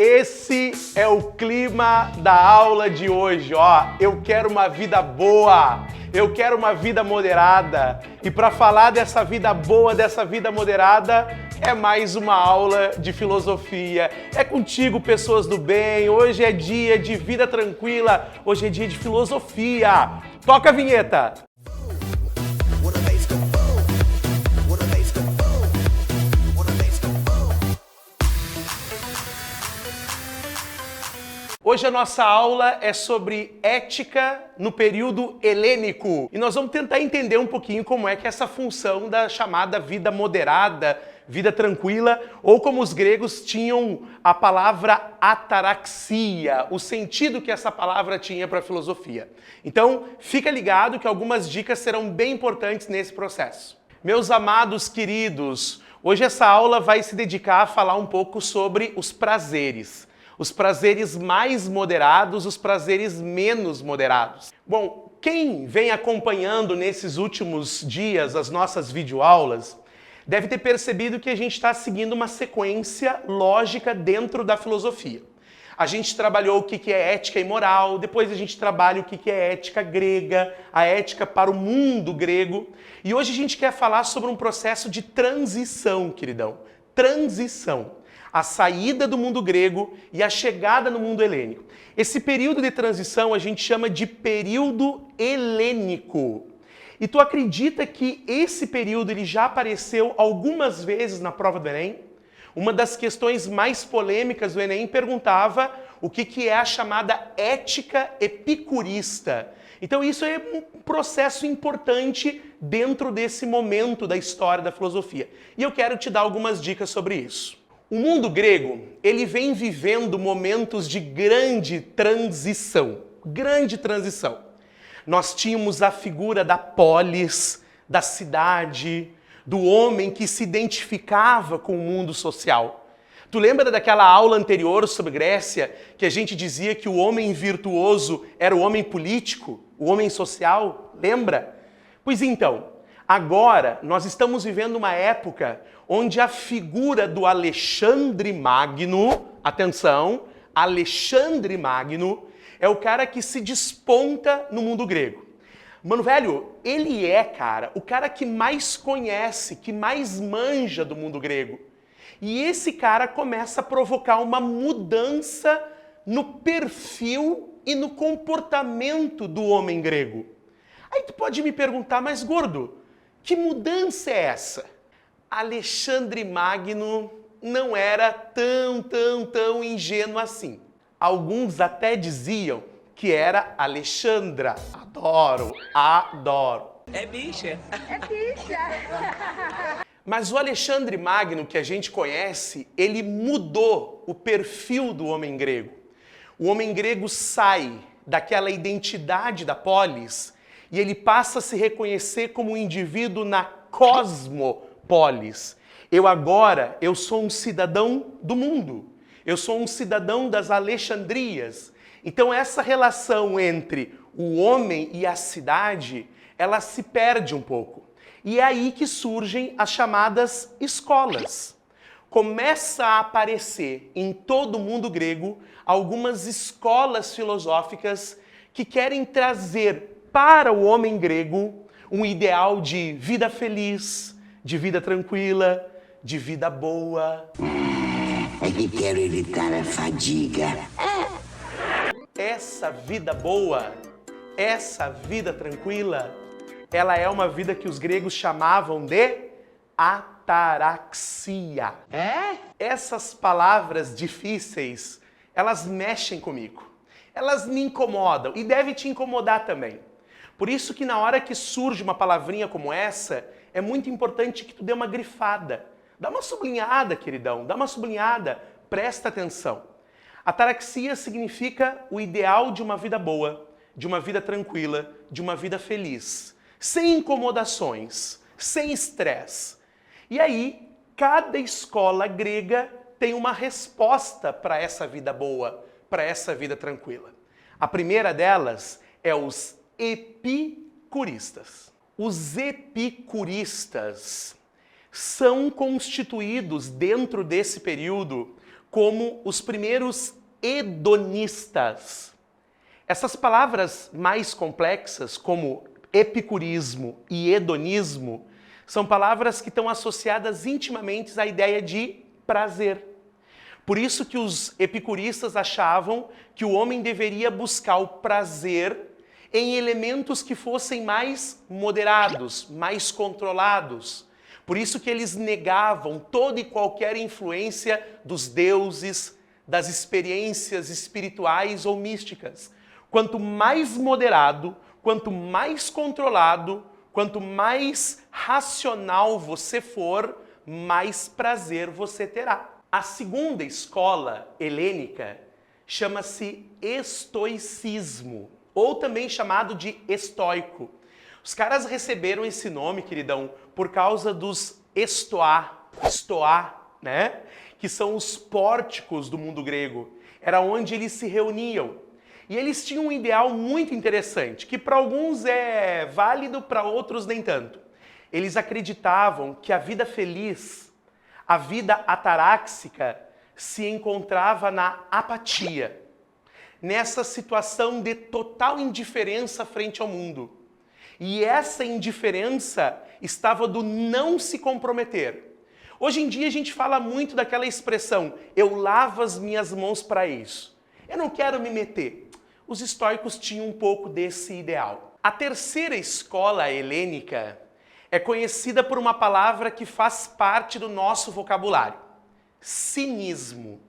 Esse é o clima da aula de hoje, ó. Eu quero uma vida boa, eu quero uma vida moderada. E para falar dessa vida boa, dessa vida moderada, é mais uma aula de filosofia. É contigo, pessoas do bem. Hoje é dia de vida tranquila, hoje é dia de filosofia. Toca a vinheta! Hoje a nossa aula é sobre ética no período helênico e nós vamos tentar entender um pouquinho como é que essa função da chamada vida moderada, vida tranquila, ou como os gregos tinham a palavra ataraxia, o sentido que essa palavra tinha para a filosofia. Então, fica ligado que algumas dicas serão bem importantes nesse processo. Meus amados queridos, hoje essa aula vai se dedicar a falar um pouco sobre os prazeres. Os prazeres mais moderados, os prazeres menos moderados. Bom, quem vem acompanhando nesses últimos dias as nossas videoaulas deve ter percebido que a gente está seguindo uma sequência lógica dentro da filosofia. A gente trabalhou o que é ética e moral, depois a gente trabalha o que é ética grega, a ética para o mundo grego, e hoje a gente quer falar sobre um processo de transição, queridão. Transição. A saída do mundo grego e a chegada no mundo helênico. Esse período de transição a gente chama de período helênico. E tu acredita que esse período ele já apareceu algumas vezes na prova do Enem? Uma das questões mais polêmicas do Enem perguntava o que é a chamada ética epicurista. Então isso é um processo importante dentro desse momento da história da filosofia. E eu quero te dar algumas dicas sobre isso. O mundo grego, ele vem vivendo momentos de grande transição. Grande transição. Nós tínhamos a figura da polis, da cidade, do homem que se identificava com o mundo social. Tu lembra daquela aula anterior sobre Grécia, que a gente dizia que o homem virtuoso era o homem político, o homem social? Lembra? Pois então, agora nós estamos vivendo uma época onde a figura do Alexandre Magno, atenção, Alexandre Magno, é o cara que se desponta no mundo grego. Mano, velho, ele é, cara, o cara que mais conhece, que mais manja do mundo grego. E esse cara começa a provocar uma mudança no perfil e no comportamento do homem grego. Aí tu pode me perguntar, mas gordo, que mudança é essa? Alexandre Magno não era tão ingênuo assim. Alguns até diziam que era Alexandra. Adoro. É bicha. É bicha. Mas o Alexandre Magno que a gente conhece, ele mudou o perfil do homem grego. O homem grego sai daquela identidade da polis e ele passa a se reconhecer como um indivíduo na cosmopolis. Eu sou um cidadão do mundo. Eu sou um cidadão das Alexandrias. Então essa relação entre o homem e a cidade, ela se perde um pouco. E é aí que surgem as chamadas escolas. Começa a aparecer em todo o mundo grego algumas escolas filosóficas que querem trazer para o homem grego um ideal de vida feliz, de vida tranquila, de vida boa. É que quero evitar a fadiga. Essa vida boa, essa vida tranquila, ela é uma vida que os gregos chamavam de ataraxia. Essas palavras difíceis, elas mexem comigo. Elas me incomodam e deve te incomodar também. Por isso que na hora que surge uma palavrinha como essa, é muito importante que tu dê uma grifada. Dá uma sublinhada, queridão, dá uma sublinhada, presta atenção. Ataraxia significa o ideal de uma vida boa, de uma vida tranquila, de uma vida feliz, sem incomodações, sem estresse. E aí, cada escola grega tem uma resposta para essa vida boa, para essa vida tranquila. A primeira delas é os epicuristas. Os epicuristas são constituídos dentro desse período como os primeiros hedonistas. Essas palavras mais complexas, como epicurismo e hedonismo, são palavras que estão associadas intimamente à ideia de prazer. Por isso que os epicuristas achavam que o homem deveria buscar o prazer em elementos que fossem mais moderados, mais controlados. Por isso que eles negavam toda e qualquer influência dos deuses, das experiências espirituais ou místicas. Quanto mais moderado, quanto mais controlado, quanto mais racional você for, mais prazer você terá. A segunda escola helênica chama-se estoicismo, ou também chamado de estoico. Os caras receberam esse nome, queridão, por causa dos estoá, né? Que são os pórticos do mundo grego. Era onde eles se reuniam. E eles tinham um ideal muito interessante, que para alguns é válido, para outros nem tanto. Eles acreditavam que a vida feliz, a vida ataráxica, se encontrava na apatia, nessa situação de total indiferença frente ao mundo. E essa indiferença estava do não se comprometer. Hoje em dia a gente fala muito daquela expressão, eu lavo as minhas mãos para isso. Eu não quero me meter. Os estoicos tinham um pouco desse ideal. A terceira escola helênica é conhecida por uma palavra que faz parte do nosso vocabulário. Cinismo.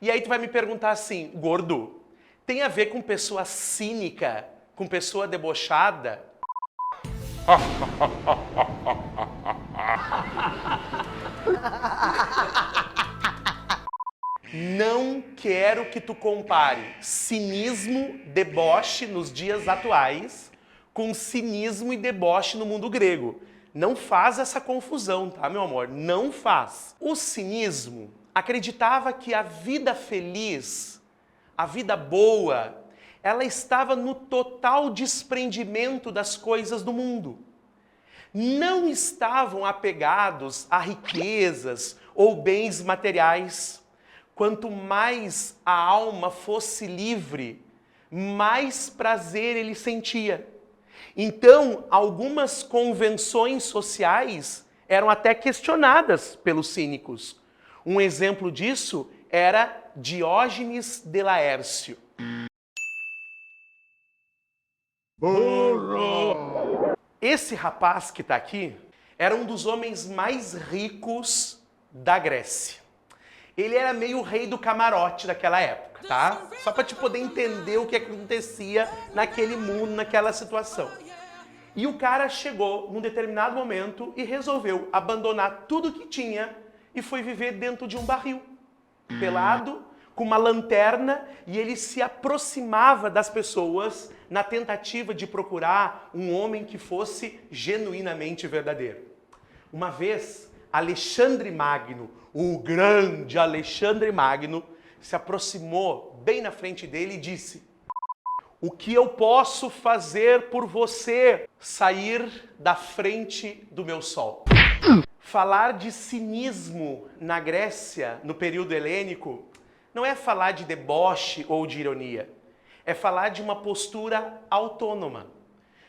E aí tu vai me perguntar assim, gordo, tem a ver com pessoa cínica, com pessoa debochada? Não quero que tu compare cinismo, deboche nos dias atuais com cinismo e deboche no mundo grego. Não faz essa confusão, tá, meu amor? Não faz. O cinismo acreditava que a vida feliz, a vida boa, ela estava no total desprendimento das coisas do mundo. Não estavam apegados a riquezas ou bens materiais. Quanto mais a alma fosse livre, mais prazer ele sentia. Então, algumas convenções sociais eram até questionadas pelos cínicos. Um exemplo disso era Diógenes de Laércio. Burro! Esse rapaz que está aqui era um dos homens mais ricos da Grécia. Ele era meio rei do camarote daquela época, tá? Só para te poder entender o que acontecia naquele mundo, naquela situação. E o cara chegou num determinado momento e resolveu abandonar tudo que tinha e foi viver dentro de um barril, pelado, com uma lanterna, e ele se aproximava das pessoas na tentativa de procurar um homem que fosse genuinamente verdadeiro. Uma vez, Alexandre Magno, o grande Alexandre Magno, se aproximou bem na frente dele e disse: o que eu posso fazer por você? Sair da frente do meu sol. Falar de cinismo na Grécia, no período helênico, não é falar de deboche ou de ironia. É falar de uma postura autônoma,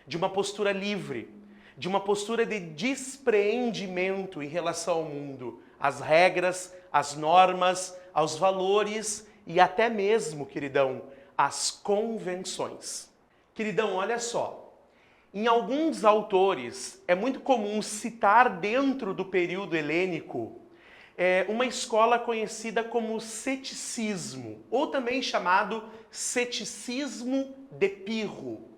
de uma postura livre, de uma postura de despreendimento em relação ao mundo, às regras, às normas, aos valores e até mesmo, queridão, às convenções. Queridão, olha só. Em alguns autores, é muito comum citar dentro do período helênico uma escola conhecida como ceticismo, ou também chamado ceticismo de Pirro.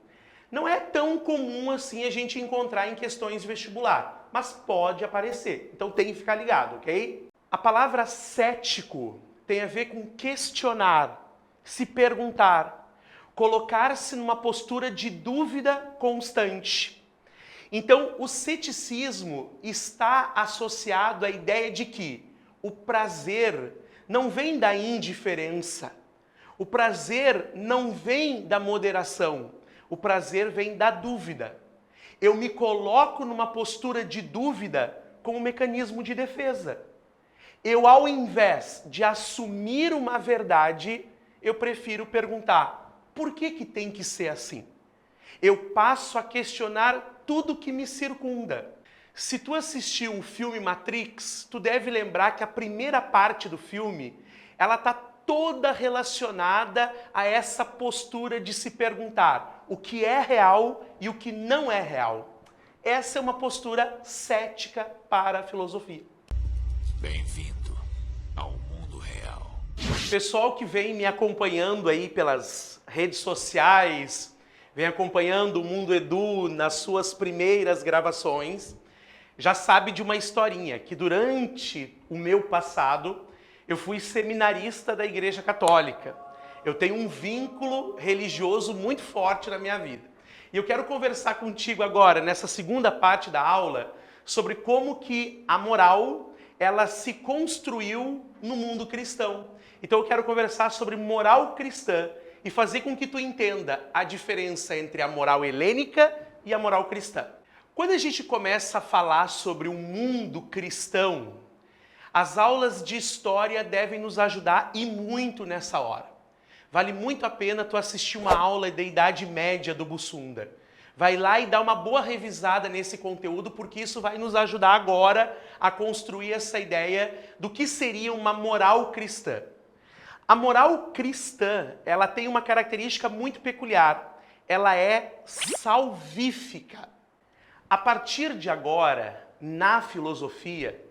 Não é tão comum assim a gente encontrar em questões de vestibular, mas pode aparecer, então tem que ficar ligado, ok? A palavra cético tem a ver com questionar, se perguntar, colocar-se numa postura de dúvida constante. Então, o ceticismo está associado à ideia de que o prazer não vem da indiferença, o prazer não vem da moderação, o prazer vem da dúvida. Eu me coloco numa postura de dúvida como um mecanismo de defesa. Eu, ao invés de assumir uma verdade, eu prefiro perguntar, por que tem que ser assim? Eu passo a questionar tudo que me circunda. Se tu assistiu o filme Matrix, tu deve lembrar que a primeira parte do filme, ela está toda relacionada a essa postura de se perguntar o que é real e o que não é real. Essa é uma postura cética para a filosofia. Bem-vindo ao mundo real. Pessoal que vem me acompanhando aí pelas redes sociais, vem acompanhando o Mundo Edu nas suas primeiras gravações, já sabe de uma historinha, que durante o meu passado, eu fui seminarista da Igreja Católica. Eu tenho um vínculo religioso muito forte na minha vida. E eu quero conversar contigo agora, nessa segunda parte da aula, sobre como que a moral, ela se construiu no mundo cristão. Então eu quero conversar sobre moral cristã e fazer com que tu entenda a diferença entre a moral helênica e a moral cristã. Quando a gente começa a falar sobre o mundo cristão, as aulas de história devem nos ajudar e muito nessa hora. Vale muito a pena tu assistir uma aula da Idade Média do Bussunda. Vai lá e dá uma boa revisada nesse conteúdo, porque isso vai nos ajudar agora a construir essa ideia do que seria uma moral cristã. A moral cristã, ela tem uma característica muito peculiar. Ela é salvífica. A partir de agora, na filosofia,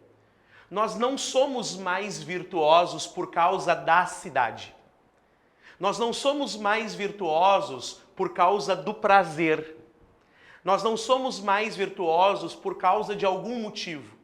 nós não somos mais virtuosos por causa da cidade. Nós não somos mais virtuosos por causa do prazer. Nós não somos mais virtuosos por causa de algum motivo.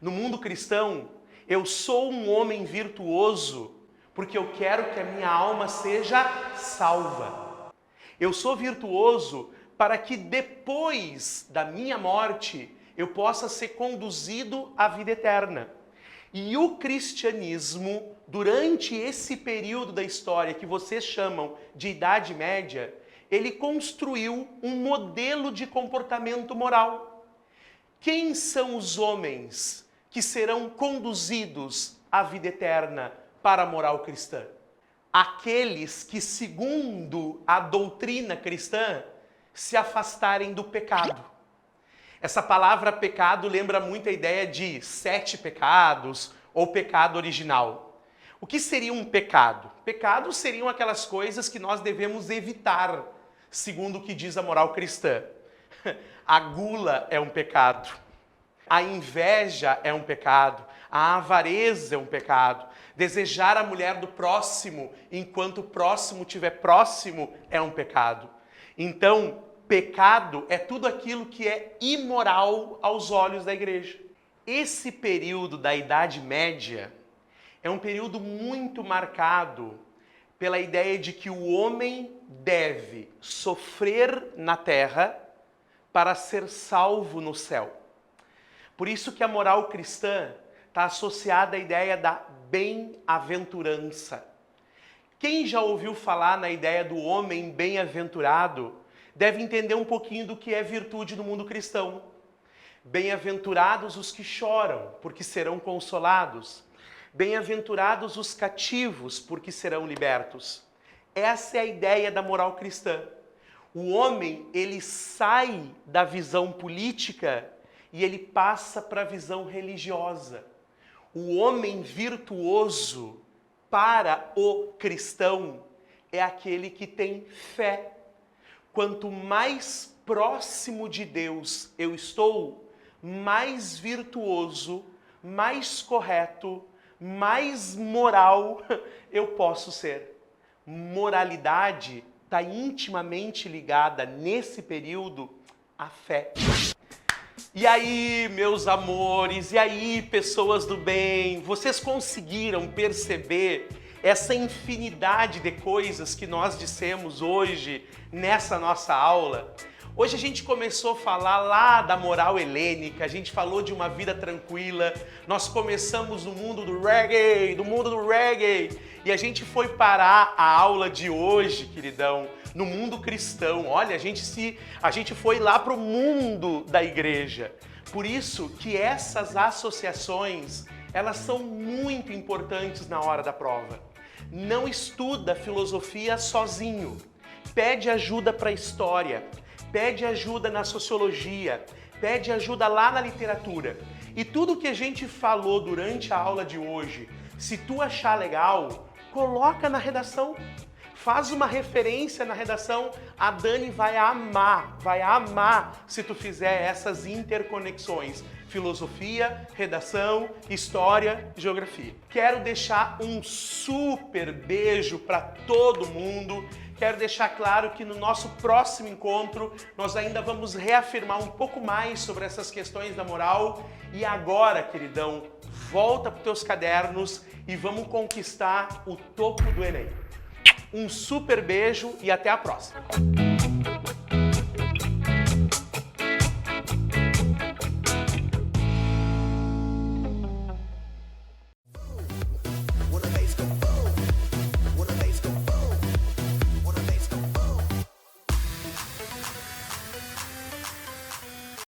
No mundo cristão, eu sou um homem virtuoso porque eu quero que a minha alma seja salva. Eu sou virtuoso para que depois da minha morte eu possa ser conduzido à vida eterna. E o cristianismo, durante esse período da história que vocês chamam de Idade Média, ele construiu um modelo de comportamento moral. Quem são os homens que serão conduzidos à vida eterna para a moral cristã? Aqueles que, segundo a doutrina cristã, se afastarem do pecado. Essa palavra pecado lembra muito a ideia de 7 pecados ou pecado original. O que seria um pecado? Pecados seriam aquelas coisas que nós devemos evitar, segundo o que diz a moral cristã. A gula é um pecado, a inveja é um pecado, a avareza é um pecado, desejar a mulher do próximo enquanto o próximo estiver próximo é um pecado. Então, pecado é tudo aquilo que é imoral aos olhos da igreja. Esse período da Idade Média é um período muito marcado pela ideia de que o homem deve sofrer na terra para ser salvo no céu. Por isso que a moral cristã está associada à ideia da bem-aventurança. Quem já ouviu falar na ideia do homem bem-aventurado deve entender um pouquinho do que é virtude no mundo cristão. Bem-aventurados os que choram, porque serão consolados. Bem-aventurados os cativos, porque serão libertos. Essa é a ideia da moral cristã. O homem, ele sai da visão política e ele passa para a visão religiosa. O homem virtuoso, para o cristão, é aquele que tem fé. Quanto mais próximo de Deus eu estou, mais virtuoso, mais correto, mais moral eu posso ser. Moralidade está intimamente ligada, nesse período, à fé. E aí, meus amores, e aí, pessoas do bem, vocês conseguiram perceber essa infinidade de coisas que nós dissemos hoje nessa nossa aula? Hoje a gente começou a falar lá da moral helênica, a gente falou de uma vida tranquila, nós começamos no mundo do reggae, e a gente foi parar a aula de hoje, queridão, no mundo cristão. Olha, a gente foi lá para o mundo da igreja. Por isso que essas associações, elas são muito importantes na hora da prova. Não estuda filosofia sozinho. Pede ajuda para a história, pede ajuda na sociologia, pede ajuda lá na literatura. E tudo que a gente falou durante a aula de hoje, se tu achar legal, coloca na redação. Faz uma referência na redação, a Dani vai amar se tu fizer essas interconexões. Filosofia, redação, história, geografia. Quero deixar um super beijo para todo mundo. Quero deixar claro que no nosso próximo encontro nós ainda vamos reafirmar um pouco mais sobre essas questões da moral. E agora, queridão, volta para os teus cadernos e vamos conquistar o topo do Enem. Um super beijo e até a próxima!